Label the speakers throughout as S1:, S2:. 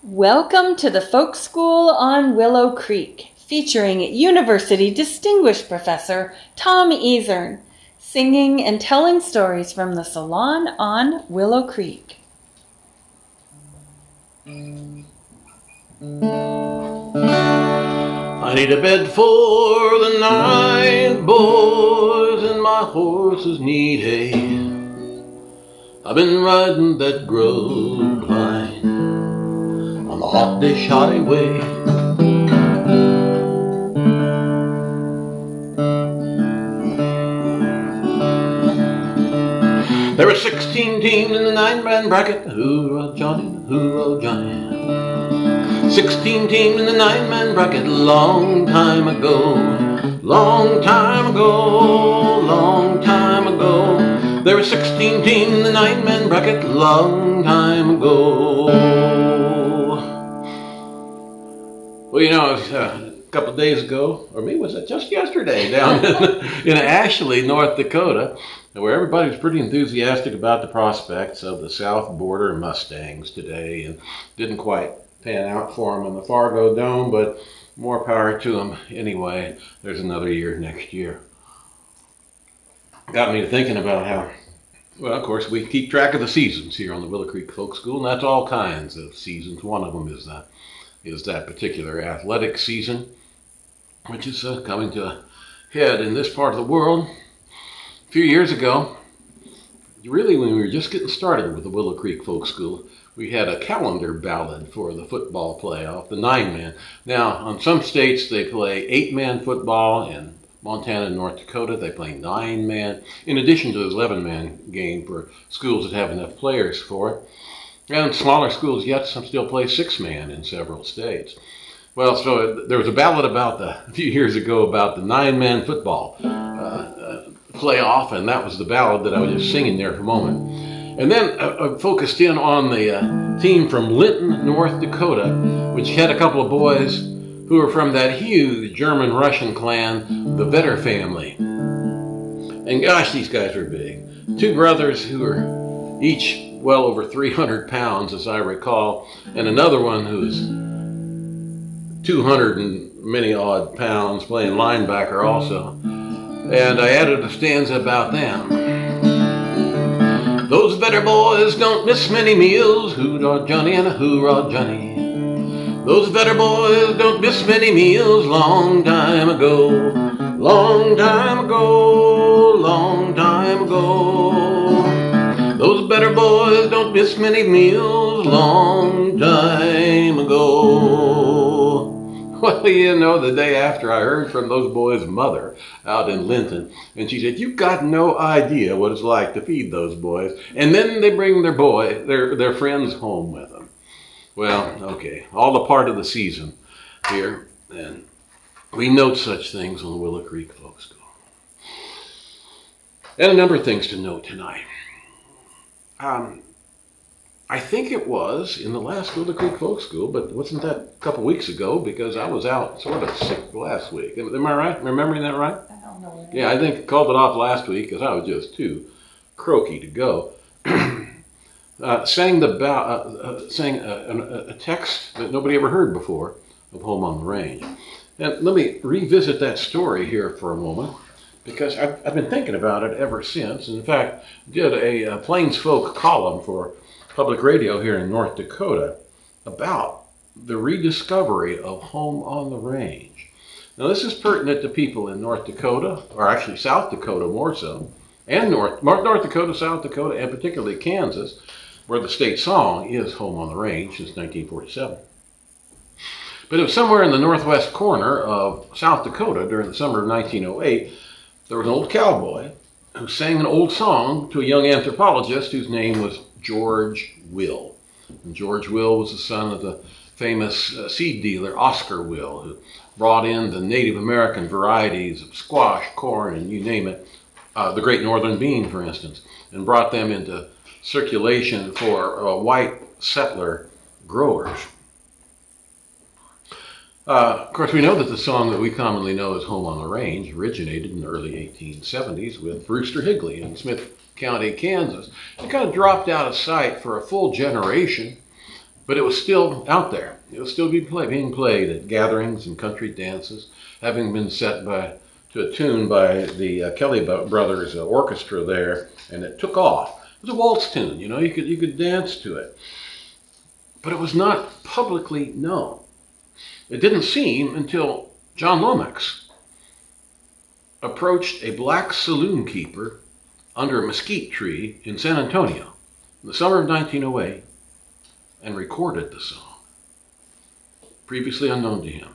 S1: Welcome to the Folk School on Willow Creek, featuring University Distinguished Professor Tom Ezern, singing and telling stories from the salon on Willow Creek.
S2: I need a bed for the night, boys, and my horses need hay. I've been riding that grub line on the hot dish highway. There were 16 teams in the 9-man bracket. Hoorah, Johnny, hoorah, Johnny. 16 teams in the 9-man bracket, long time ago. Long time ago, long time ago. There were 16 teams in the 9-man bracket, long time ago. Well, you know, a couple of days ago, or maybe was it just yesterday, down in Ashley, North Dakota, where everybody was pretty enthusiastic about the prospects of the South Border Mustangs today, and didn't quite pan out for them in the Fargo Dome, but more power to them anyway. There's another year next year. Got me thinking about how, well, of course, we keep track of the seasons here on the Willow Creek Folk School, and that's all kinds of seasons. One of them is that particular athletic season, which is coming to a head in this part of the world. A few years ago, really when we were just getting started with the Willow Creek Folk School, we had a calendar ballad for the football playoff, the 9-man. Now, on some states, they play 8-man football. In Montana and North Dakota, they play 9-man, in addition to the 11-man game for schools that have enough players for it. And smaller schools yet, some still play 6-man in several states. Well, so there was a ballad a few years ago about the 9-man football playoff, and that was the ballad that I was just singing there for a moment. And then I focused in on the team from Linton, North Dakota, which had a couple of boys who were from that huge German-Russian clan, the Vetter family. And gosh, these guys were big. Two brothers who were each well over 300 pounds, as I recall, and another one who's 200 and many odd pounds, playing linebacker also. And I added a stanza about them. Those Vetter boys don't miss many meals, hoorah Johnny and a hoorah Johnny. Those Vetter boys don't miss many meals, long time ago, long time ago, long time ago. Those Vetter boys don't miss many meals, long time ago. Well, you know, the day after I heard from those boys' mother out in Linton, and she said, "You've got no idea what it's like to feed those boys." And then they bring their friends home with them. Well, okay, all a part of the season here, and we note such things on the Willow Creek Folk School. And a number of things to note tonight. I think it was in the last Willow Creek Folk School, but wasn't that a couple weeks ago, because I was out sort of sick last week. Am I right? Remembering that right?
S1: I don't know.
S2: Yeah, I think I called it off last week because I was just too croaky to go. Sang a text that nobody ever heard before of Home on the Range. And let me revisit that story here for a moment, because I've been thinking about it ever since. In fact, did a Plains Folk column for public radio here in North Dakota about the rediscovery of Home on the Range. Now, this is pertinent to people in North Dakota, or actually South Dakota more so, and North Dakota, South Dakota, and particularly Kansas, where the state song is Home on the Range since 1947. But it was somewhere in the northwest corner of South Dakota during the summer of 1908, there was an old cowboy who sang an old song to a young anthropologist whose name was George Will. And George Will was the son of the famous seed dealer Oscar Will, who brought in the Native American varieties of squash, corn, and you name it, the Great Northern Bean, for instance, and brought them into circulation for white settler growers. Of course, we know that the song that we commonly know as Home on the Range originated in the early 1870s with Brewster Higley in Smith County, Kansas. It kind of dropped out of sight for a full generation But it was still out there. It was still being played at gatherings and country dances, having been set to a tune by the Kelly Brothers orchestra there, and it took off. It was a waltz tune, you could dance to it. But it was not publicly known. It didn't seem until John Lomax approached a black saloon keeper under a mesquite tree in San Antonio in the summer of 1908 and recorded the song, previously unknown to him.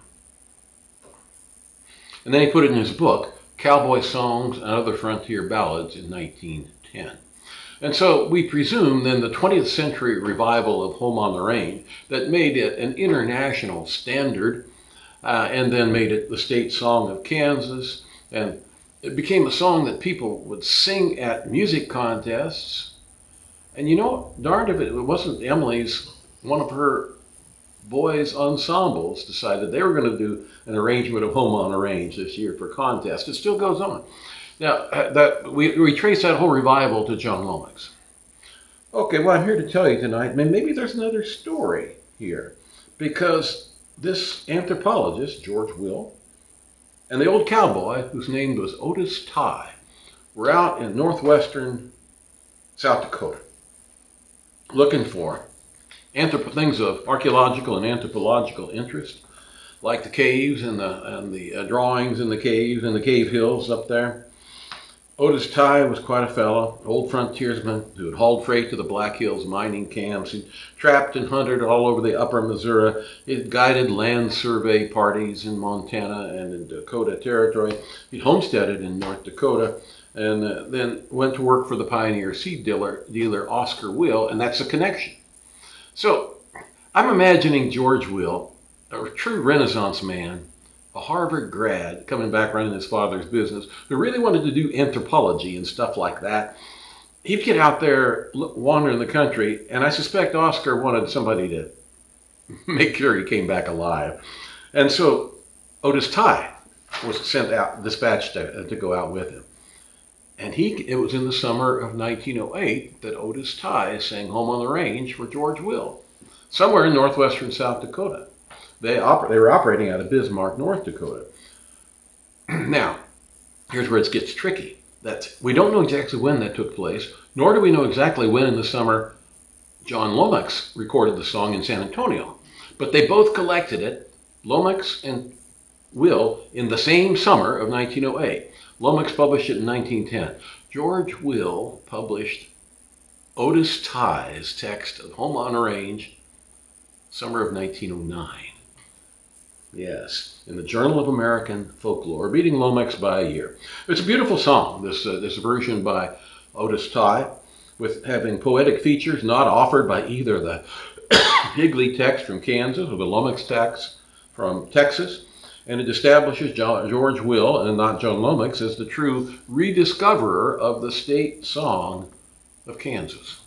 S2: And then he put it in his book, Cowboy Songs and Other Frontier Ballads, in 1910. And so we presume then the 20th century revival of Home on the Range that made it an international standard and then made it the state song of Kansas. And it became a song that people would sing at music contests. And darned if it wasn't Emily's, one of her boys' ensembles decided they were going to do an arrangement of Home on the Range this year for contest. It still goes on. Now, we trace that whole revival to John Lomax. Okay, well, I'm here to tell you tonight, maybe there's another story here, because this anthropologist, George Will, and the old cowboy, whose name was Otis Ty, were out in northwestern South Dakota looking for things of archaeological and anthropological interest, like the caves and the drawings in the caves and the cave hills up there. Otis Ty was quite a fellow, old frontiersman who had hauled freight to the Black Hills mining camps. He trapped and hunted all over the upper Missouri. He guided land survey parties in Montana and in Dakota Territory. He homesteaded in North Dakota and then went to work for the pioneer seed dealer Oscar Will, and that's a connection. So I'm imagining George Will, a true Renaissance man, a Harvard grad coming back running his father's business, who really wanted to do anthropology and stuff like that. He'd get out there wandering the country, and I suspect Oscar wanted somebody to make sure he came back alive. And so Otis Ty was dispatched to go out with him. And it was in the summer of 1908 that Otis Ty sang Home on the Range for George Will, somewhere in northwestern South Dakota. They were operating out of Bismarck, North Dakota. Now, here's where it gets tricky. We don't know exactly when that took place, nor do we know exactly when in the summer John Lomax recorded the song in San Antonio. But they both collected it, Lomax and Will, in the same summer of 1908. Lomax published it in 1910. George Will published Otis Ty's text of Home on the Range, summer of 1909. Yes, in the Journal of American Folklore, beating Lomax by a year. It's a beautiful song, this version by Otis Ty, with having poetic features not offered by either the Higley text from Kansas or the Lomax text from Texas. And it establishes George Will, and not John Lomax, as the true rediscoverer of the state song of Kansas.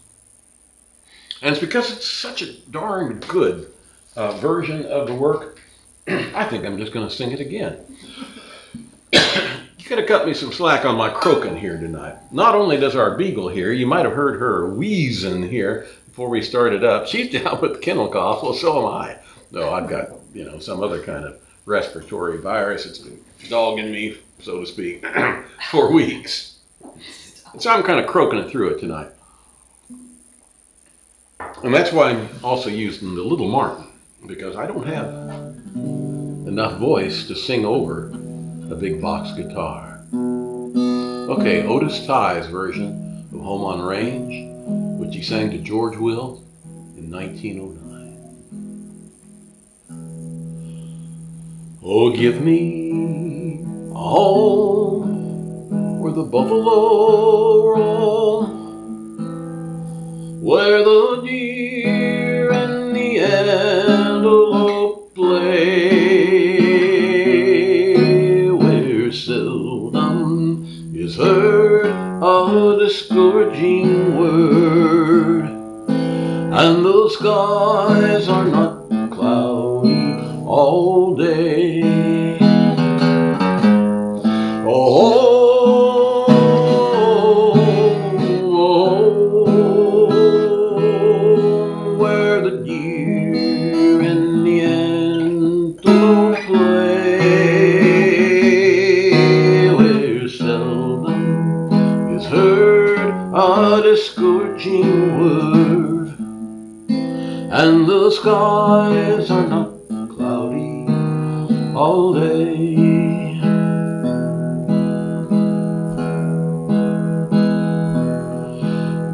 S2: And it's because it's such a darn good version of the work, I think I'm just going to sing it again. You could have cut me some slack on my croaking here tonight. Not only does our beagle here, you might have heard her wheezing here before we started up. She's down with kennel cough, well, so am I. No, I've got, some other kind of respiratory virus. It's been dogging me, so to speak, for weeks. And so I'm kind of croaking it through it tonight. And that's why I'm also using the Little Martin, because I don't have enough voice to sing over a big box guitar. Okay, Otis Ty's version of Home on the Range, which he sang to George Will in 1909. Oh, give me a home where the buffalo roam, where the deer and the antelope play, where seldom is heard a discouraging word, and the skies are not cloudy all day. Where the deer and the skies are not cloudy all day.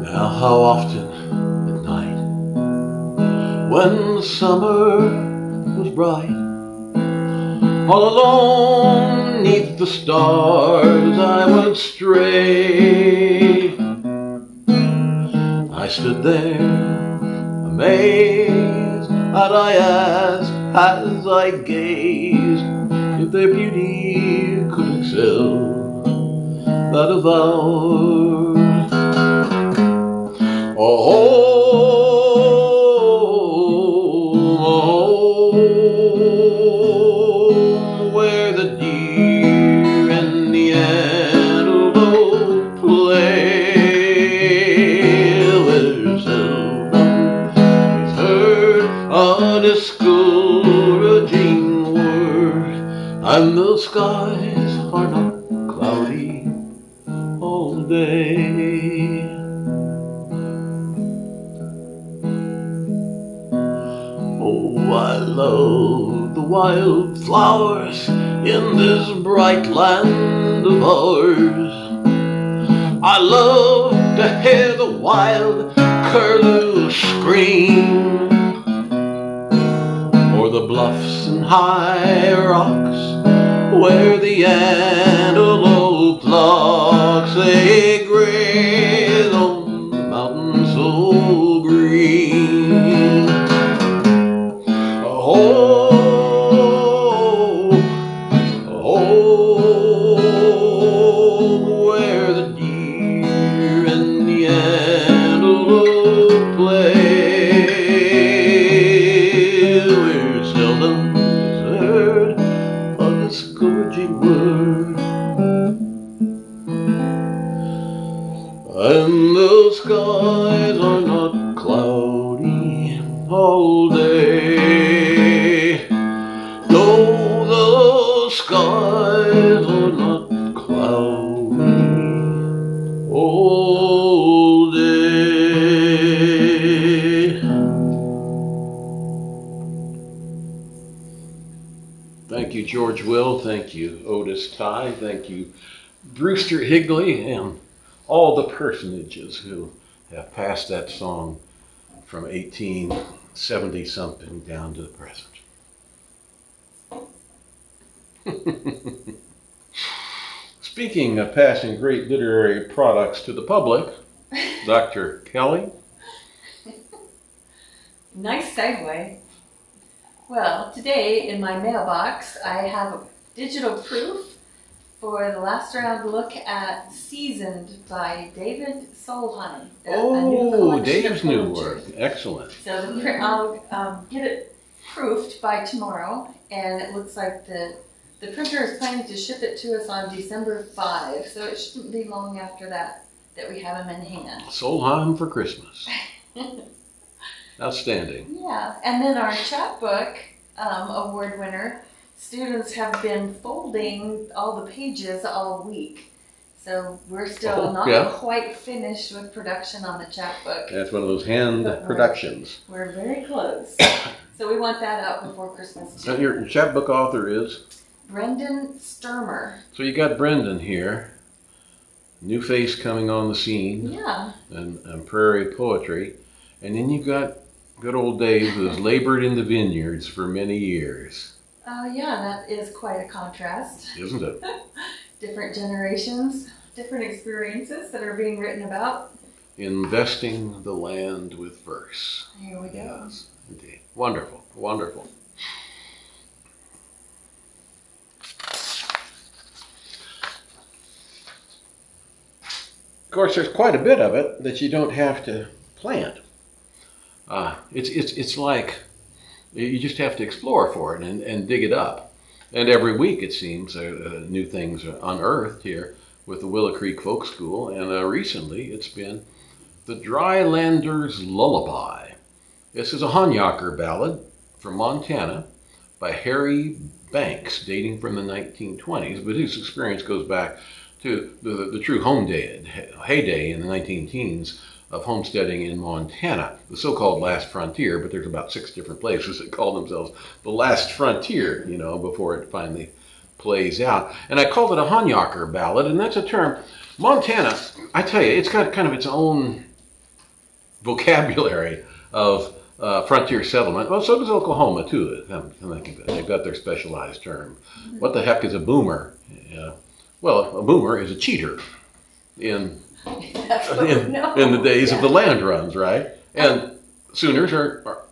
S2: Now how often at night, when the summer was bright, all alone neath the stars I would stray. I stood there amazed, and I asked as I gazed if their beauty could excel that of ours. Where the deer and the antelope play, where seldom is heard a discouraging word, and the skies are not cloudy all day. Oh, I love the wild flowers in this bright land of ours. I love to hear the wild curlew scream, or the bluffs and high rocks where the antelope flocks they graze on the mountain so green. Where the deer and the antelope play, where seldom is heard a discouraging word, and the skies are not cloudy all day. No, the skies are not cloudy all day. Thank you, George Will. Thank you, Otis Ty. Thank you, Brewster Higley, and all the personages who have passed that song from 1870 something down to the present. Speaking of passing great literary products to the public, Dr. Kelly.
S1: Nice segue. Well, today in my mailbox, I have a digital proof for the last round look at Seasoned by David Solheim.
S2: Oh, Dave's new work. Excellent.
S1: So I'll get it proofed by tomorrow, and it looks like the printer is planning to ship it to us on December 5, so it shouldn't be long after that we have them in hand.
S2: Solheim for Christmas. Outstanding.
S1: Yeah, and then our chapbook award winner, students have been folding all the pages all week. So we're still not quite finished with production on the chapbook.
S2: That's one of those hand productions.
S1: We're very close. So we want that out before Christmas too.
S2: So your chapbook author is?
S1: Brendan Sturmer.
S2: So you got Brendan here. New face coming on the scene.
S1: Yeah.
S2: And prairie poetry. And then you got good old Dave, who has labored in the vineyards for many years.
S1: Yeah, that is quite a contrast.
S2: Isn't it?
S1: Different generations, different experiences that are being written about.
S2: Investing the land with verse.
S1: Here we go.
S2: Yes, indeed. Wonderful, wonderful. Of course, there's quite a bit of it that you don't have to plant. It's like you just have to explore for it and dig it up. And every week, it seems, new things are unearthed here with the Willow Creek Folk School. And recently, it's been the Drylander's Lullabye. This is a honyocker ballad from Montana by Harry Banks, dating from the 1920s. But his experience goes back to the true heyday in the 19 teens of homesteading in Montana, the so-called last frontier, but there's about 6 different places that call themselves the last frontier, before it finally plays out. And I called it a honyocker ballad, and that's a term. Montana, I tell you, it's got kind of its own vocabulary of frontier settlement. Well, so does Oklahoma, too. They've got their specialized term. What the heck is a boomer? Well, a boomer is a cheater in the days of the land runs, right? And Sooners are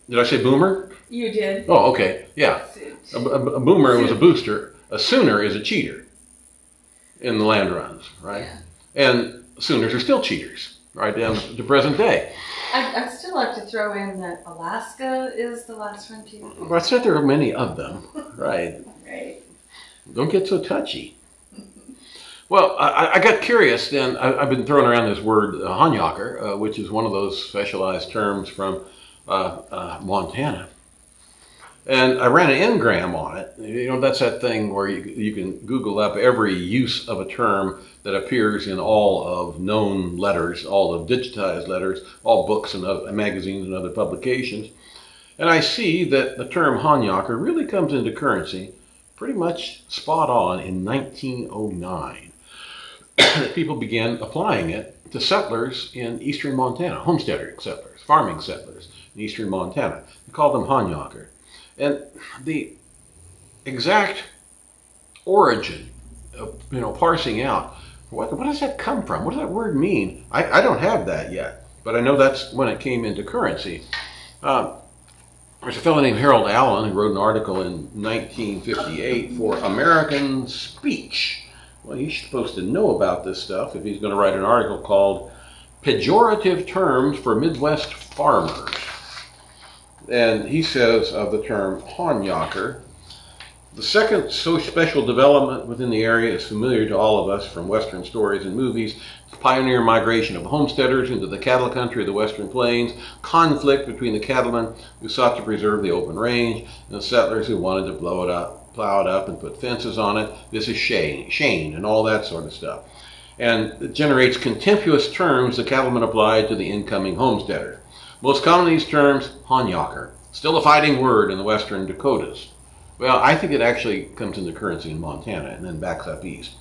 S2: did I say boomer?
S1: You did.
S2: Oh, okay. Yeah. A boomer was a booster. A Sooner is a cheater in the land runs, right? Yeah. And Sooners are still cheaters, right down to present day.
S1: I'd still like to throw in that Alaska is the last frontier.
S2: Well, I said there are many of them, right?
S1: Right.
S2: Don't get so touchy. Well, I got curious, then I've been throwing around this word honyocker, which is one of those specialized terms from Montana. And I ran an engram on it. That's that thing where you can Google up every use of a term that appears in all of known letters, all of digitized letters, all books and magazines and other publications. And I see that the term honyocker really comes into currency pretty much spot on in 1909. People began applying it to settlers in eastern Montana, homesteading settlers, farming settlers in eastern Montana. They called them honyocker. And the exact origin of, parsing out, what does that come from? What does that word mean? I don't have that yet, but I know that's when it came into currency. There's a fellow named Harold Allen who wrote an article in 1958 for American Speech. Well, he's supposed to know about this stuff if he's going to write an article called Pejorative Terms for Midwest Farmers. And he says of the term honyocker, the second so special development within the area is familiar to all of us from Western stories and movies. The pioneer migration of homesteaders into the cattle country of the Western Plains, conflict between the cattlemen who sought to preserve the open range and the settlers who wanted to plow it up and put fences on it. This is Shane and all that sort of stuff. And it generates contemptuous terms the cattlemen applied to the incoming homesteaders. Most common these terms, honyocker, still a fighting word in the western Dakotas. Well, I think it actually comes into currency in Montana and then backs up east.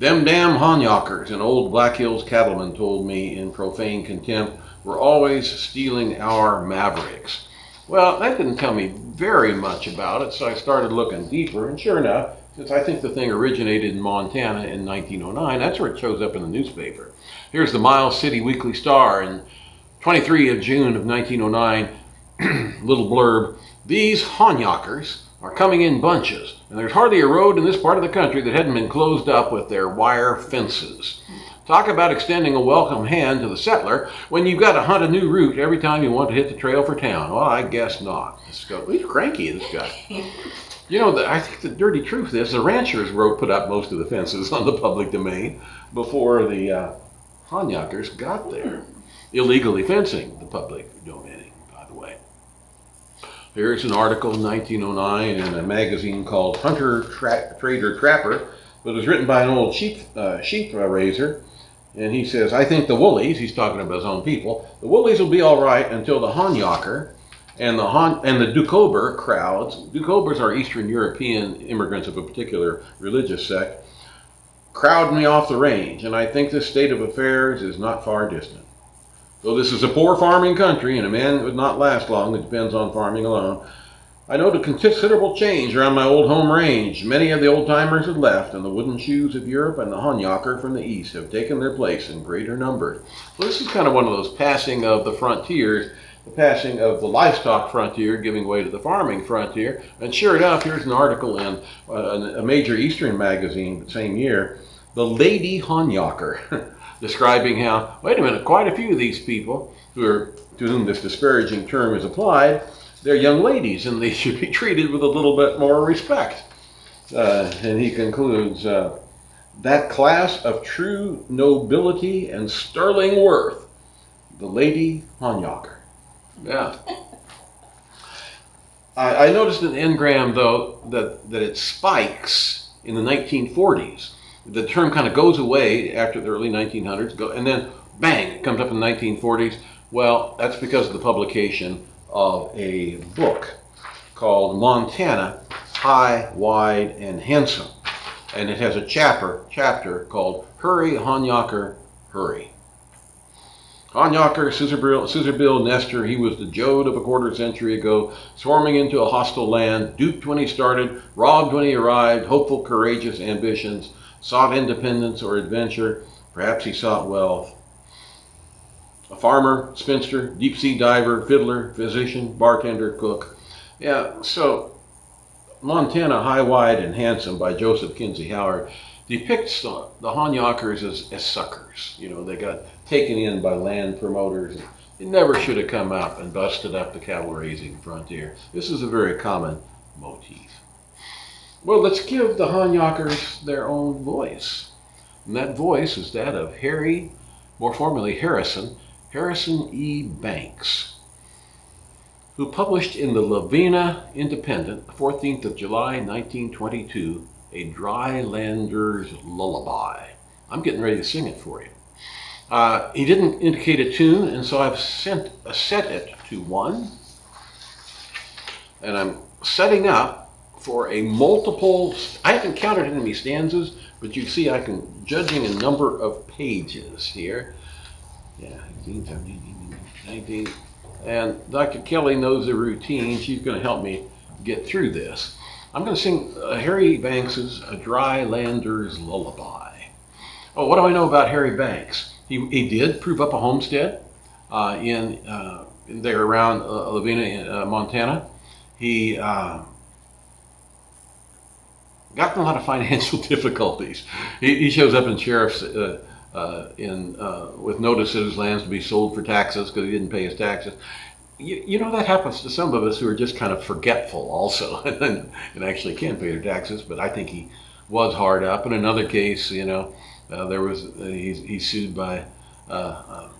S2: Them damn honyockers, an old Black Hills cattleman told me in profane contempt, were always stealing our mavericks. Well, that didn't tell me very much about it, so I started looking deeper, and sure enough, since I think the thing originated in Montana in 1909, that's where it shows up in the newspaper. Here's the Miles City Weekly Star in 23 of June of 1909, little blurb, these honyockers are coming in bunches, and there's hardly a road in this part of the country that hadn't been closed up with their wire fences. Talk about extending a welcome hand to the settler when you've got to hunt a new route every time you want to hit the trail for town. Well, I guess not. He's cranky, this guy. I think the dirty truth is the ranchers put up most of the fences on the public domain before the honyockers got there. Illegally fencing the public domain, by the way. Here's an article in 1909 in a magazine called Hunter, Trader, Trapper. It was written by an old sheep raiser. And he says, I think the Woolies, he's talking about his own people, the Woolies will be all right until the honyocker and the Doukhobor crowds. Doukhobors are Eastern European immigrants of a particular religious sect. Crowd me off the range, and I think this state of affairs is not far distant. Though this is a poor farming country, and a man would not last long that depends on farming alone, I note a considerable change around my old home range. Many of the old-timers have left, and the wooden shoes of Europe and the honyocker from the east have taken their place in greater numbers. Well, this is kind of one of those passing of the frontiers, the passing of the livestock frontier giving way to the farming frontier. And sure enough, here's an article in a major Eastern magazine the same year, The Lady Honyocker, describing how, wait a minute, quite a few of these people to whom this disparaging term is applied, they're young ladies and they should be treated with a little bit more respect. And he concludes, that class of true nobility and sterling worth, the Lady Honyocker. Yeah. I noticed in Engram, though, that it spikes in the 1940s. The term kind of goes away after the early 1900s, and then bang, it comes up in the 1940s. Well, that's because of the publication of a book called Montana, High, Wide, and Handsome. And it has a chapter called Hurry, Honyocker, Hurry. Honyocker, scissorbill nester, he was the Jode of a quarter century ago, swarming into a hostile land, duped when he started, robbed when he arrived, hopeful, courageous ambitions, sought independence or adventure, perhaps he sought wealth. A farmer, spinster, deep-sea diver, fiddler, physician, bartender, cook. Yeah, so Montana, High, Wide, and Handsome by Joseph Kinsey Howard depicts the honyockers as suckers. You know, they got taken in by land promoters. They never should have come up and busted up the cattle raising frontier. This is a very common motif. Well, let's give the honyockers their own voice. And that voice is that of Harry, more formally Harrison E. Banks, who published in the Lavina Independent, 14th of July, 1922, a Drylander's Lullabye. I'm getting ready to sing it for you. He didn't indicate a tune, and so I've set it to 1. And I'm setting up for a multiple, I haven't counted any stanzas, but you see I can, judging a number of pages here. Yeah, 18, 17, 19. And Dr. Kelly knows the routine. She's going to help me get through this. I'm going to sing Harry Banks's A Drylander's Lullabye. Oh, what do I know about Harry Banks? He did prove up a homestead in there around Lavina, Montana. He got in a lot of financial difficulties. He shows up in sheriff's with notice that his land's to be sold for taxes because he didn't pay his taxes. You know, that happens to some of us who are just kind of forgetful also and actually can pay their taxes, but I think he was hard up. In another case, you know, he's sued by a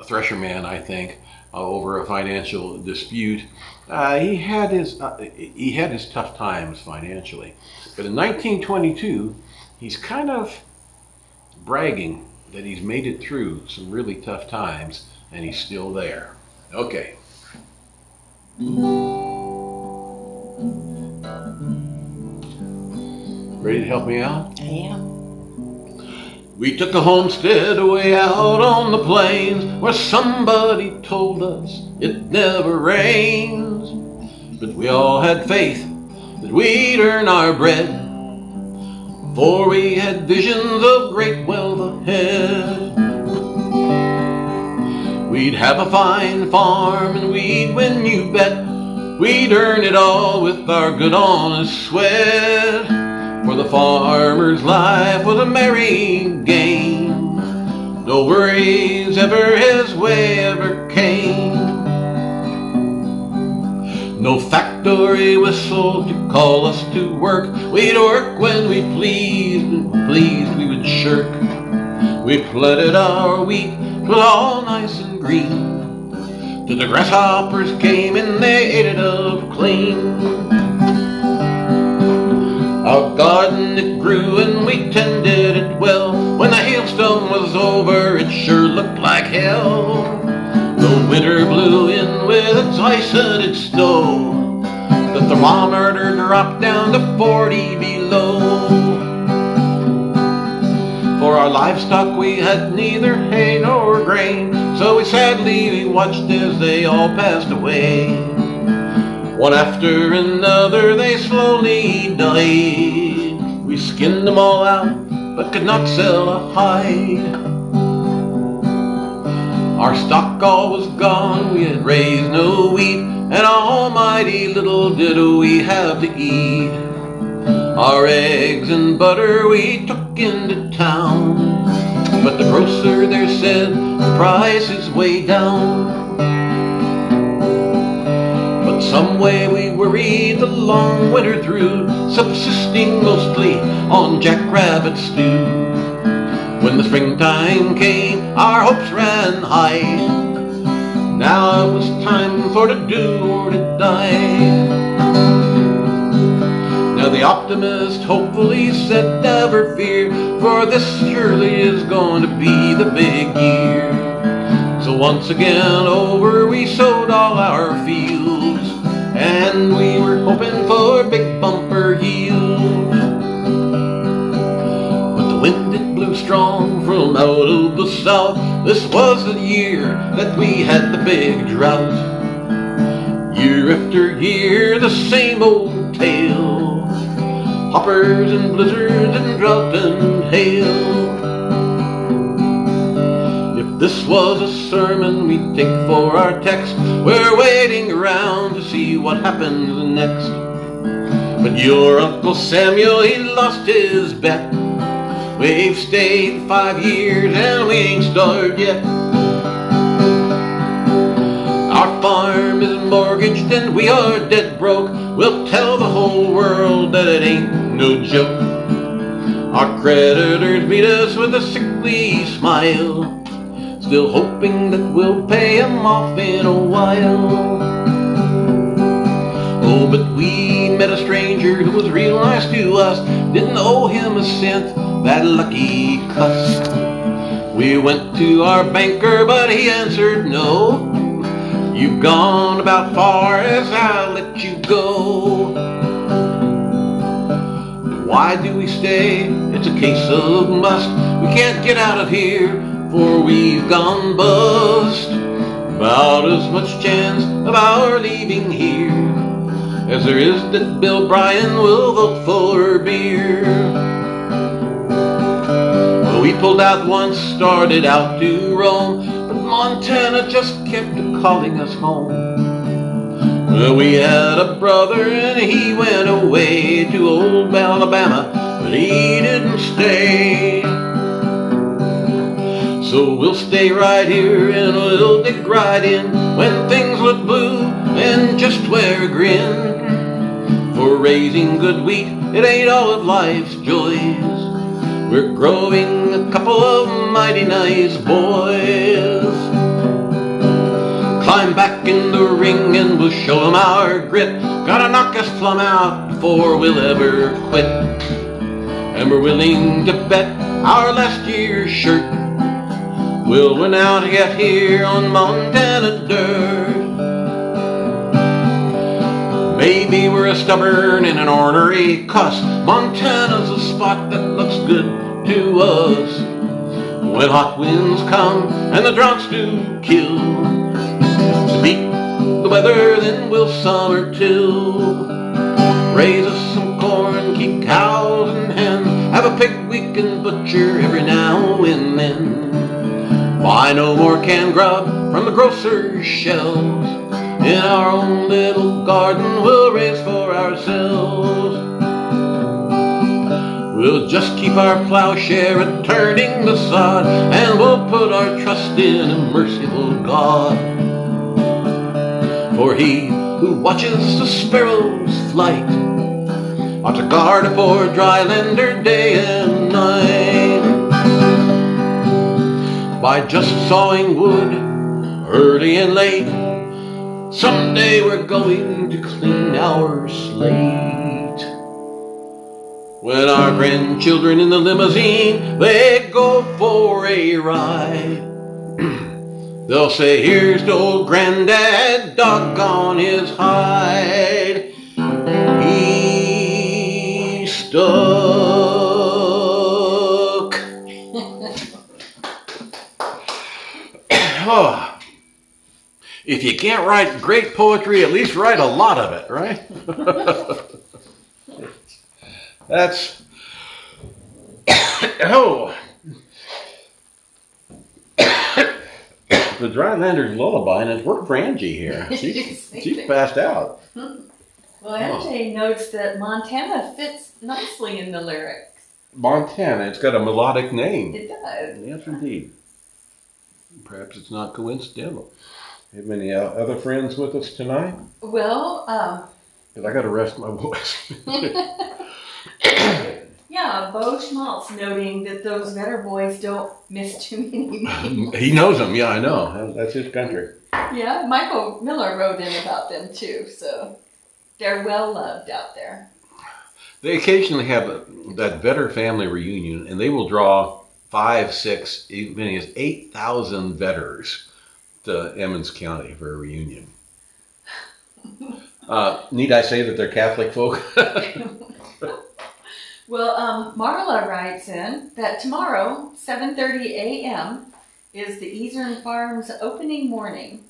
S2: thresher man, I think, over a financial dispute. He had his tough times financially, but in 1922, he's kind of bragging that he's made it through some really tough times and he's still there. Okay. Ready to help me out?
S1: I am.
S2: We took a homestead away out on the plains where somebody told us it never rains. But we all had faith that we'd earn our bread, for we had visions of great wealth ahead. We'd have a fine farm and we'd win, you bet. We'd earn it all with our good honest sweat. For the farmer's life was a merry game. No worries ever his way ever came. No factory whistle to call us to work. We'd work when we pleased, and pleased we would shirk. We planted our wheat, 'twas all nice and green, till the grasshoppers came and they ate it up clean. Our garden it grew and we tended it well. When the hailstorm was over, it sure looked like hell. The winter blew in with its ice and its snow. The thermometer dropped down to 40 below. For our livestock we had neither hay nor grain, so we sadly watched as they all passed away. One after another they slowly died. We skinned them all out, but could not sell a hide. Our stock all was gone, we had raised no wheat, and almighty little did we have to eat. Our eggs and butter we took into town, but the grocer there said the price is way down. But some way we worried the long winter through, subsisting mostly on jackrabbit stew. When the springtime came, our hopes ran high. Now it was time for to do or to die. Now the the optimist hopefully said, never fear, for this surely is going to be the big year. So once again over we sowed all our fields, and we were hoping for big bumper yield. But the wind it blew strong from out of the south. This was the year that we had the big drought. Year after year the same old tale, hoppers and blizzards and drought and hail. If this was a sermon we'd take for our text, we're waiting around to see what happens next. But your Uncle Samuel, he lost his bet. We've stayed 5 years and we ain't started yet. Our farm is mortgaged and we are dead broke. We'll tell the whole world that it ain't no joke. Our creditors meet us with a sickly smile, still hoping that we'll pay them off in a while. Oh, but we met a stranger who was real nice to us, didn't owe him a cent, that lucky cuss. We went to our banker, but he answered no. You've gone about far as I'll let you go. Why do we stay? It's a case of must. We can't get out of here, for we've gone bust. About as much chance of our leaving here as there is that Bill Bryan will vote for beer. Well, we pulled out once, started out to roam, but Montana just kept calling us home. Well, we had a brother and he went away to old Alabama, but he didn't stay. So we'll stay right here and we'll dig right in when things look blue and just wear a grin. For raising good wheat, it ain't all of life's joys. We're growing a couple of mighty nice boys. Climb back in the ring and we'll show 'em our grit. Gotta knock us plumb out before we'll ever quit. And we're willing to bet our last year's shirt we'll win out yet here on Montana dirt. Maybe we're a stubborn and an ornery cuss. Montana's a spot that looks good to us. When hot winds come and the droughts do kill, to beat the weather then we'll summer till. Raise us some corn, keep cows and hens, have a pig we can butcher every now and then. Buy no more canned grub from the grocer's shelves. In our own little garden we'll raise for ourselves. We'll just keep our plowshare at turning the sod, and we'll put our trust in a merciful God. For he who watches the sparrow's flight ought to guard a poor Drylander day and night. By just sawing wood early and late, someday we're going to clean our slate. When our grandchildren in the limousine, they go for a ride, they'll say, here's to old granddad, doggone his hide. He stuck. Oh. If you can't write great poetry, at least write a lot of it, right? That's... Oh. The Drylander's Lullabye, and it's worked for Angie here. She's passed out.
S1: Well, Angie notes that Montana fits nicely in the lyrics.
S2: Montana, it's got a melodic name.
S1: It does.
S2: Yes, indeed. Perhaps it's not coincidental. Have any other friends with us tonight?
S1: Well,
S2: because I got to rest my voice.
S1: Yeah, Bo Schmaltz noting that those Vetter boys don't miss too many meals.
S2: He knows them. Yeah, I know. That's his country.
S1: Yeah, Michael Miller wrote in about them too, so they're well loved out there.
S2: They occasionally have that Vetter family reunion, and they will draw 5, 6, even many as 8,000 Vetters to Emmons County for a reunion. Need I say that they're Catholic folk?
S1: Well, Marla writes in that tomorrow, 7:30 a.m., is the Eastern Farms opening morning.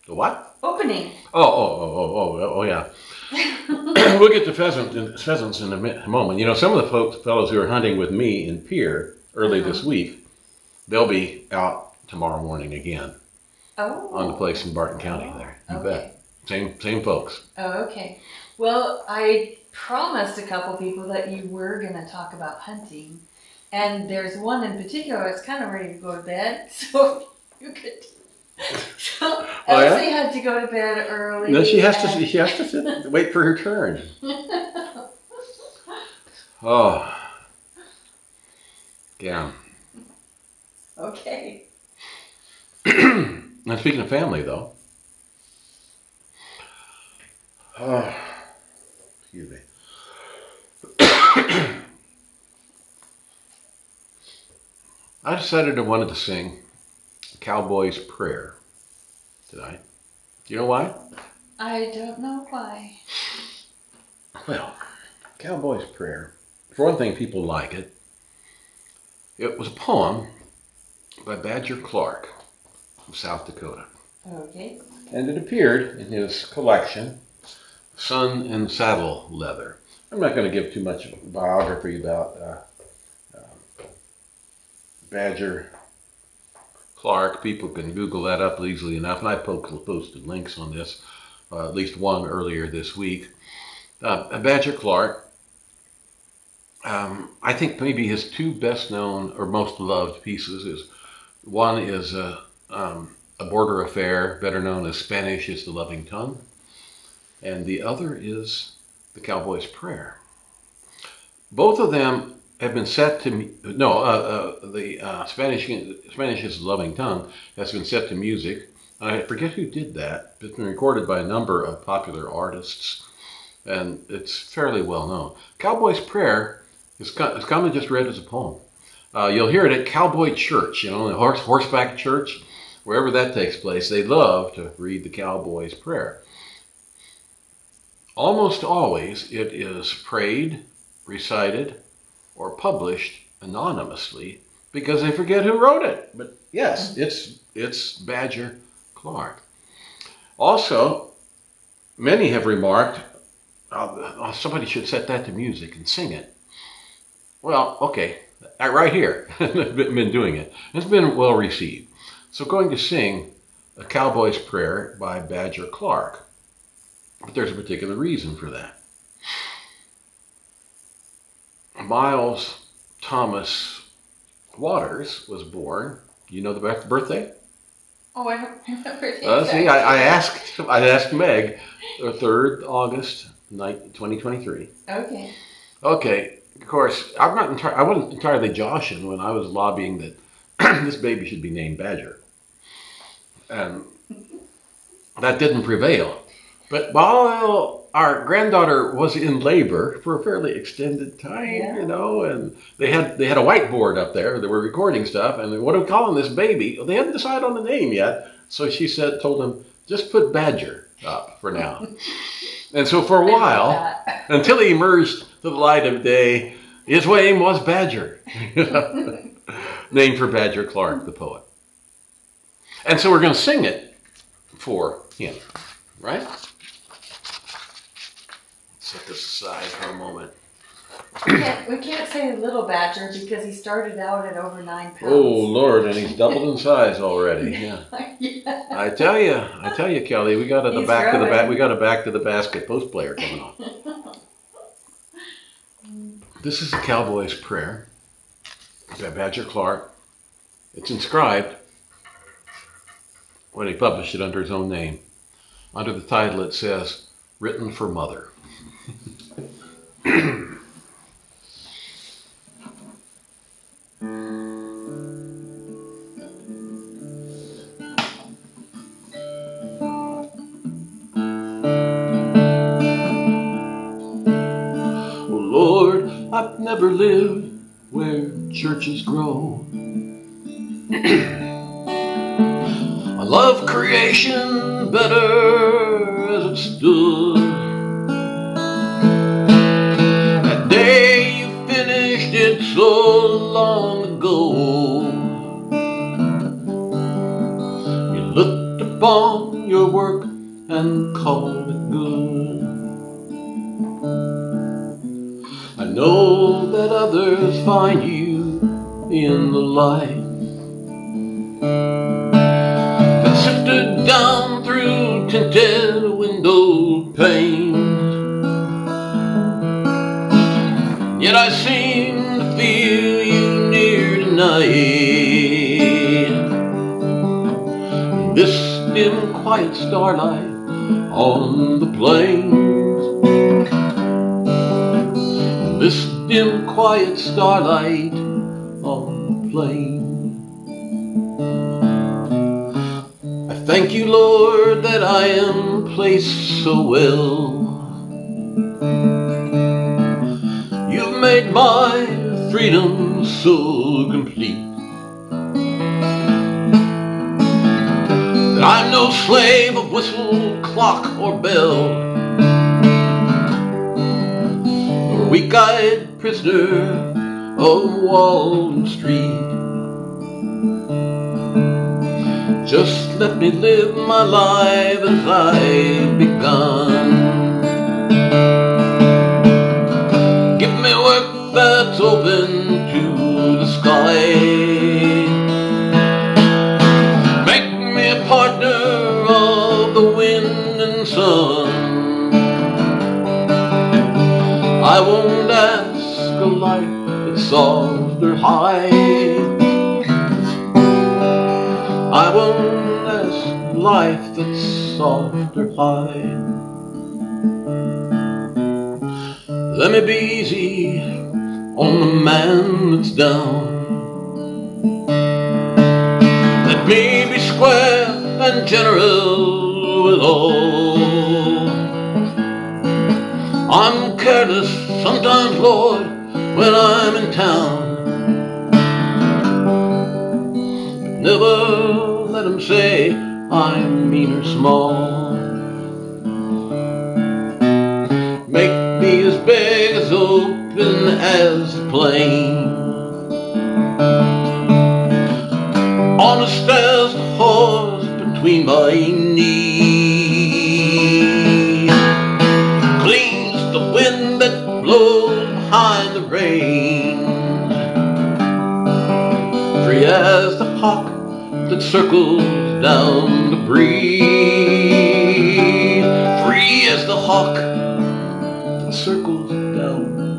S2: The what?
S1: Opening.
S2: Oh, yeah. We'll get to pheasants in a moment. You know, some of the fellows who are hunting with me in Pierre early this week, they'll be out tomorrow morning again.
S1: Oh.
S2: On the place in Barton County there. You bet. Same folks.
S1: Oh, okay. Well, I promised a couple people that you were going to talk about hunting. And there's one in particular that's kind of ready to go to bed. So you could... So Elsie had to go to bed early.
S2: No, she has to sit, wait for her turn. Oh. Yeah.
S1: Okay.
S2: Now, speaking of family, though. Oh, excuse me. I decided I wanted to sing Cowboy's Prayer tonight. Do you know why?
S1: I don't know why.
S2: Well, Cowboy's Prayer. For one thing, people like it. It was a poem by Badger Clark from South Dakota.
S1: Okay.
S2: And it appeared in his collection, Sun and Saddle Leather. I'm not going to give too much of a biography about Badger Clark. People can Google that up easily enough, and I posted links on this, at least one earlier this week. Badger Clark, I think maybe his two best known or most loved pieces is, one is a border affair, better known as Spanish is the Loving Tongue, and the other is the Cowboy's Prayer. Both of them have been set to the Spanish is the Loving Tongue has been set to music. I forget who did that. It's been recorded by a number of popular artists, and it's fairly well known. Cowboy's Prayer is commonly just read as a poem. You'll hear it at Cowboy Church, the horseback church, wherever that takes place. They love to read the Cowboy's Prayer. Almost always it is prayed, recited, or published anonymously because they forget who wrote it. But yes, it's Badger Clark. Also, many have remarked, somebody should set that to music and sing it. Well, okay, right here, I've been doing it. It's been well received. So going to sing A Cowboy's Prayer by Badger Clark. But there's a particular reason for that. Miles Thomas Waters was born. You know the birthday?
S1: Oh, I don't remember.
S2: See, I asked Meg, 3rd August, 2023.
S1: Okay.
S2: Okay. Of course, I wasn't entirely joshing when I was lobbying that this baby should be named Badger, and that didn't prevail. But while our granddaughter was in labor for a fairly extended time, and they had a whiteboard up there. They were recording stuff, and what are we calling this baby? Well, they hadn't decided on the name yet, so she told them, just put Badger up for now. And so for a while, until he emerged to the light of day, his name was Badger, named for Badger Clark, the poet. And so we're going to sing it for him, right? Set this aside for a moment.
S1: We can't say Little Badger because he started out at over 9 pounds.
S2: Oh Lord, and he's doubled in size already. Yeah.
S1: Yeah.
S2: I tell you, Kelly, we got a back to the basket post player coming on. This is the Cowboy's Prayer by Badger Clark. It's inscribed when he published it under his own name. Under the title, it says, "Written for Mother." I've never lived where churches grow. I love creation better as it stood. That day you finished it so long ago. You looked upon your work and called it good. I know that others find you in the light that sifted down through tinted window panes. Yet I seem to feel you near tonight. This dim, quiet starlight on the plains. This dim, quiet starlight on the plain. I thank you, Lord, that I am placed so well. You've made my freedom so complete that I'm no slave of whistle, clock, or bell, or weak-eyed prisoner of wall and street. Just let me live my life as I've begun. Give me work that's open to the sky. Make me a partner of the wind and sun. I won't ask a life that's soft or high. I won't ask life that's soft or high. Let me be easy on the man that's down. Let me be square and general with all. I'm careless sometimes, Lord, when I'm in town. Never let him say I'm mean or small. Make me as big, as open as the plain, honest as the horse between my knees, clean as the wind that blows behind the rain, free as the hawk that circles down the breeze, free as the hawk that circles down the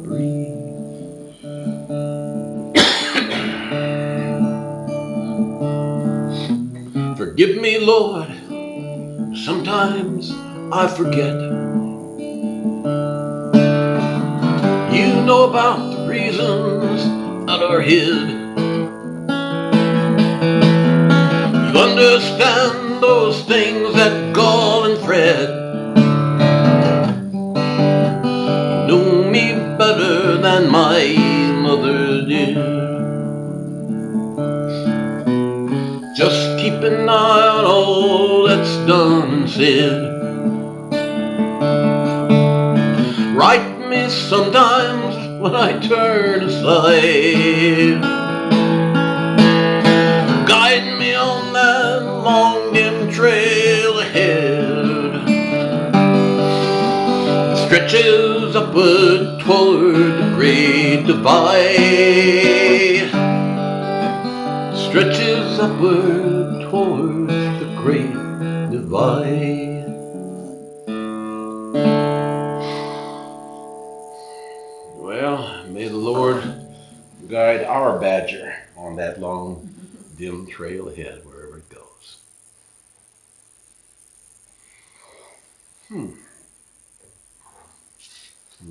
S2: breeze. Forgive me, Lord, sometimes I forget. You know about the reasons that are hid. You understand those things that gall and fret. You know me better than my mother did. Just keep an eye on all that's done and said. Right me sometimes when I turn aside. Guide me on that long dim trail ahead. It stretches upward toward the great divide. It stretches upward toward the great divide. Well, may the Lord guide our badger on that long, dim trail ahead, wherever it goes.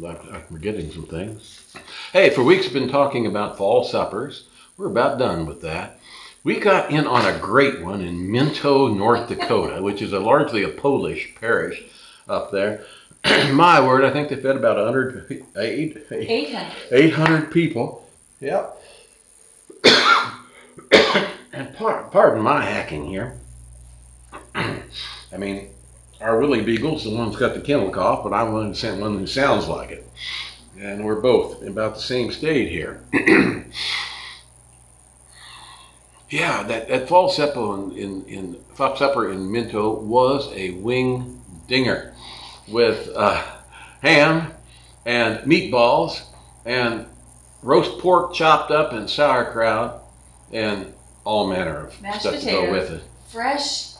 S2: I'm forgetting some things. Hey, for weeks we've been talking about fall suppers. We're about done with that. We got in on a great one in Minto, North Dakota, which is largely a Polish parish up there. My word, I think they fed about 800 people. Yep. And pardon my hacking here. I mean, our Willie Beagle's the one who's got the kennel cough, but I'm one who sounds like it. And we're both about the same state here. Yeah, that fall supper in Minto was a wing dinger with ham and meatballs and roast pork chopped up and sauerkraut and all manner of
S1: mashed
S2: stuff
S1: potatoes,
S2: to go with it.
S1: Fresh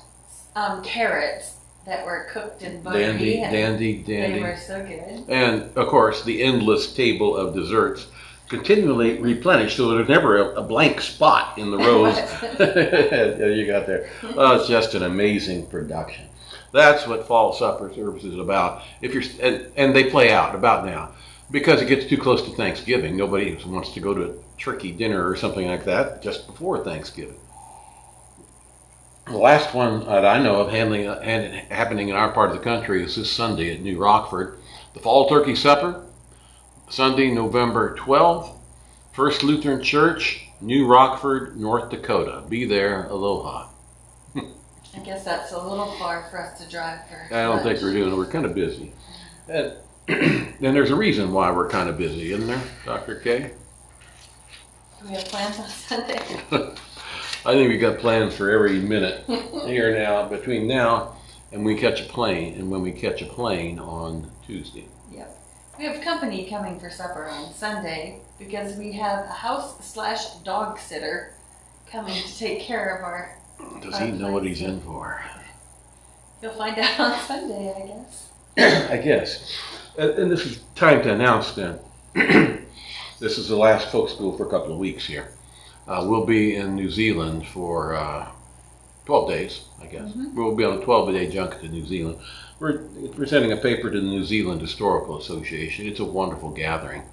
S1: carrots that were cooked in butter.
S2: Dandy.
S1: They were so good.
S2: And of course, the endless table of desserts continually replenished, so there's never a blank spot in the rows. You got there. It's just an amazing production. That's what fall supper service is about. If you're and they play out about now, because it gets too close to Thanksgiving. Nobody wants to go to a turkey dinner or something like that just before Thanksgiving. The last one that I know of happening in our part of the country is this Sunday at New Rockford. The Fall Turkey Supper, Sunday, November 12th, First Lutheran Church, New Rockford, North Dakota. Be there, aloha.
S1: I guess that's a little far for us to drive for
S2: I don't think we're doing it. We're kind of busy. And there's a reason why we're kind of busy, isn't there, Dr. K?
S1: Do we have plans on Sunday?
S2: I think we got plans for every minute here now, between now and we catch a plane, and when we catch a plane on Tuesday.
S1: Yep. We have company coming for supper on Sunday because we have a house/dog sitter coming to take care of our.
S2: Does he know what he's in for?
S1: You'll find out on Sunday, I guess.
S2: I guess. And this is time to announce then. This is the last folk school for a couple of weeks here. We'll be in New Zealand for 12 days, I guess. Mm-hmm. We'll be on a 12-day junket to New Zealand. We're presenting a paper to the New Zealand Historical Association. It's a wonderful gathering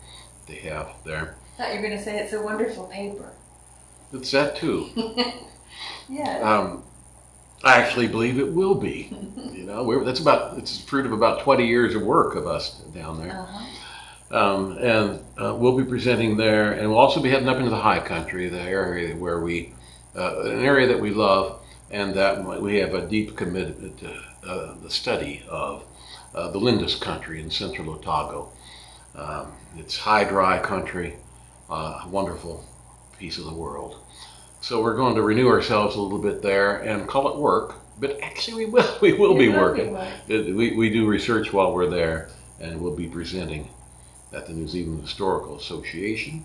S2: they have there.
S1: I thought you were going to say it's a wonderful paper.
S2: It's that too.
S1: Yeah.
S2: I actually believe it will be. You know, it's the fruit of about 20 years of work of us down there.
S1: Uh-huh.
S2: And we'll be presenting there, and we'll also be heading up into the high country, the area where an area that we love, and that we have a deep commitment to the study of the Lindis country in central Otago. It's high, dry country, a wonderful piece of the world. So we're going to renew ourselves a little bit there and call it work, but actually we will be working. We do research while we're there, and we'll be presenting at the New Zealand Historical Association.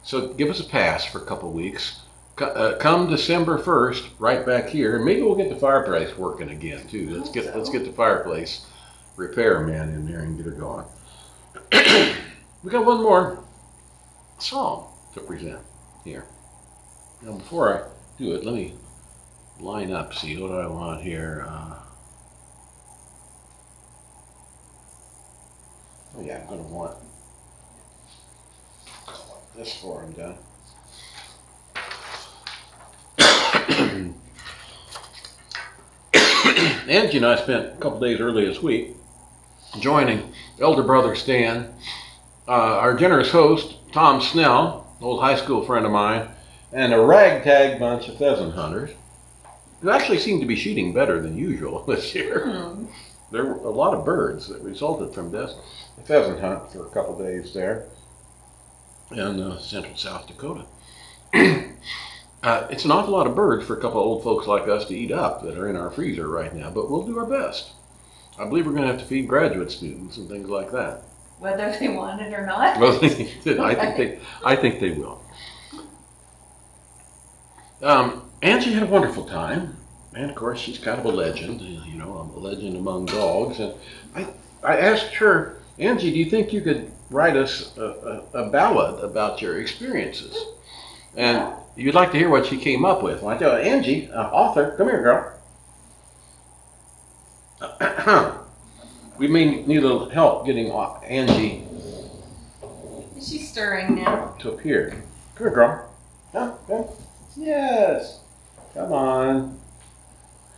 S2: So give us a pass for a couple of weeks. Come December 1st, right back here. Maybe we'll get the fireplace working again too. Let's get the fireplace repairman in there and get her going. We got one more song to present here. Now before I do it, let me line up, see what I want here. Oh yeah, I'm going to want this for him done. Angie and I spent a couple days early this week joining elder brother Stan, our generous host Tom Snell, an old high school friend of mine, and a ragtag bunch of pheasant hunters who actually seem to be shooting better than usual this year. Mm. There were a lot of birds that resulted from this pheasant hunt for a couple days there in central South Dakota. It's an awful lot of birds for a couple of old folks like us to eat up that are in our freezer right now, but we'll do our best. I believe we're going to have to feed graduate students and things like that.
S1: Whether they want it or not?
S2: Well, I think they will. Angie had a wonderful time, and of course she's kind of a legend, you know, a legend among dogs. And I asked her, Angie, do you think you could write us a ballad about your experiences? And you'd like to hear what she came up with. Well, I tell her, Angie, author, come here, girl. We may need a little help getting Angie.
S1: Is she stirring now?
S2: To appear. Come here, girl. Come. Yes. Come on.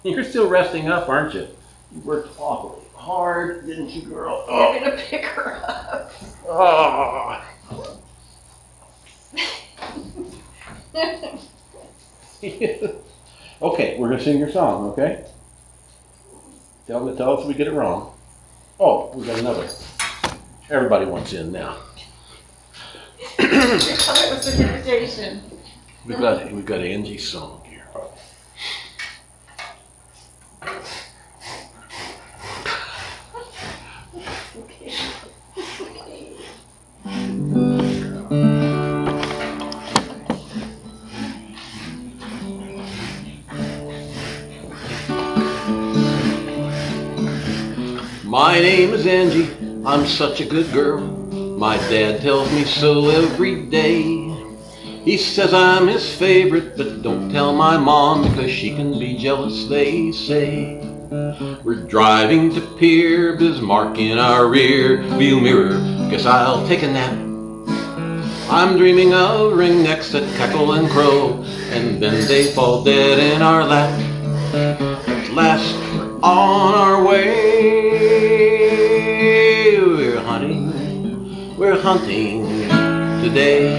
S2: You're still resting up, aren't you? You worked awfully hard, didn't you, girl?
S1: You're gonna pick her up.
S2: Oh. Okay, we're gonna sing your song, okay? Tell us if we get it wrong. Oh, we got another. Everybody wants in now.
S1: It was an invitation.
S2: We've got Angie's song here. My name is Angie, I'm such a good girl. My dad tells me so every day. He says I'm his favorite, but don't tell my mom because she can be jealous, they say. We're driving to Pier Bismarck in our rear view mirror, guess I'll take a nap. I'm dreaming of ringnecks that cackle and crow, and then they fall dead in our lap. At last we're on our way. We're hunting today.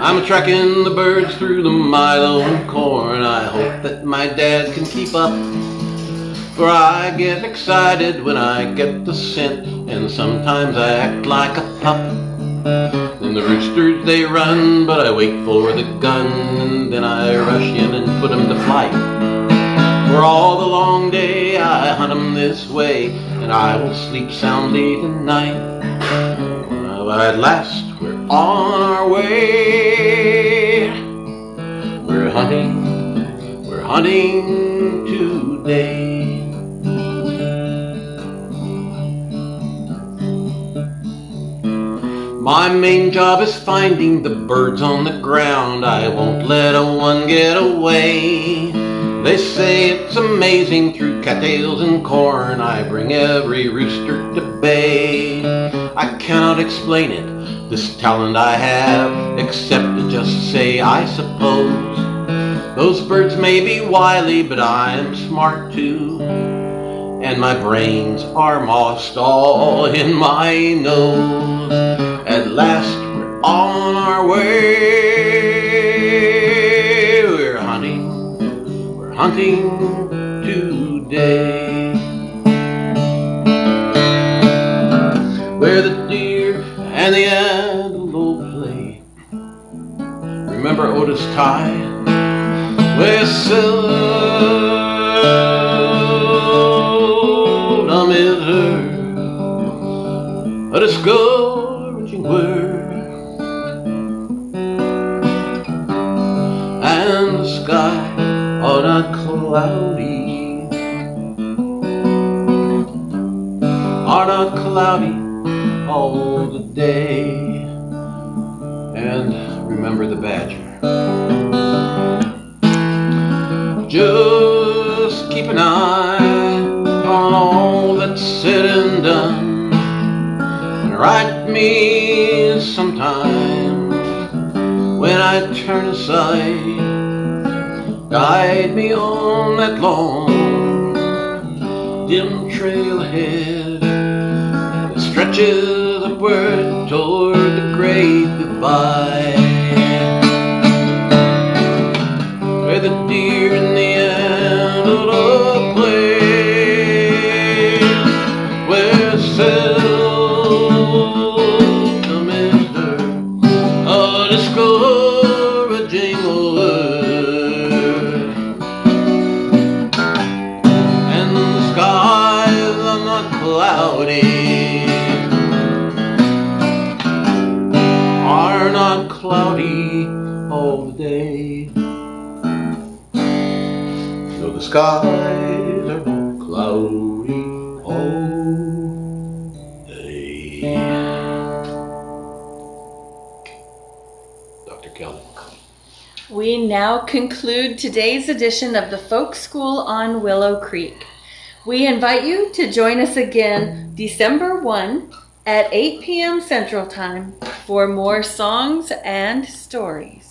S2: I'm tracking the birds through the milo and corn. I hope that my dad can keep up, for I get excited when I get the scent, and sometimes I act like a pup. Then the roosters they run, but I wait for the gun, and then I rush in and put them to flight. For all the long day I hunt 'em this way, and I will sleep soundly tonight. Well, at last we're on our way. We're hunting today. My main job is finding the birds on the ground. I won't let a one get away. They say it's amazing through cattails and corn. I bring every rooster to bay. I cannot explain it, this talent I have, except to just say I suppose. Those birds may be wily, but I'm smart too, and my brains are mossed all in my nose. At last we're on our way. We're hunting today. Where the deer and the antelope play. Remember Otis tie? Where seldom is heard a discouraging word, and the sky are not cloudy all the day. And remember the badger. Just keep an eye on all that's said and done, and write me sometime when I turn aside. Guide me on that long, dim trail ahead that stretches upward toward the great goodbye, where the deer and the antelope play, where seldom is heard a discouraging word, and the skies are not cloudy all the day. No, the skies are not cloudy all day. Dr. Kelly.
S1: We now conclude today's edition of the Folk School on Willow Creek. We invite you to join us again December 1 at 8 p.m. Central Time for more songs and stories.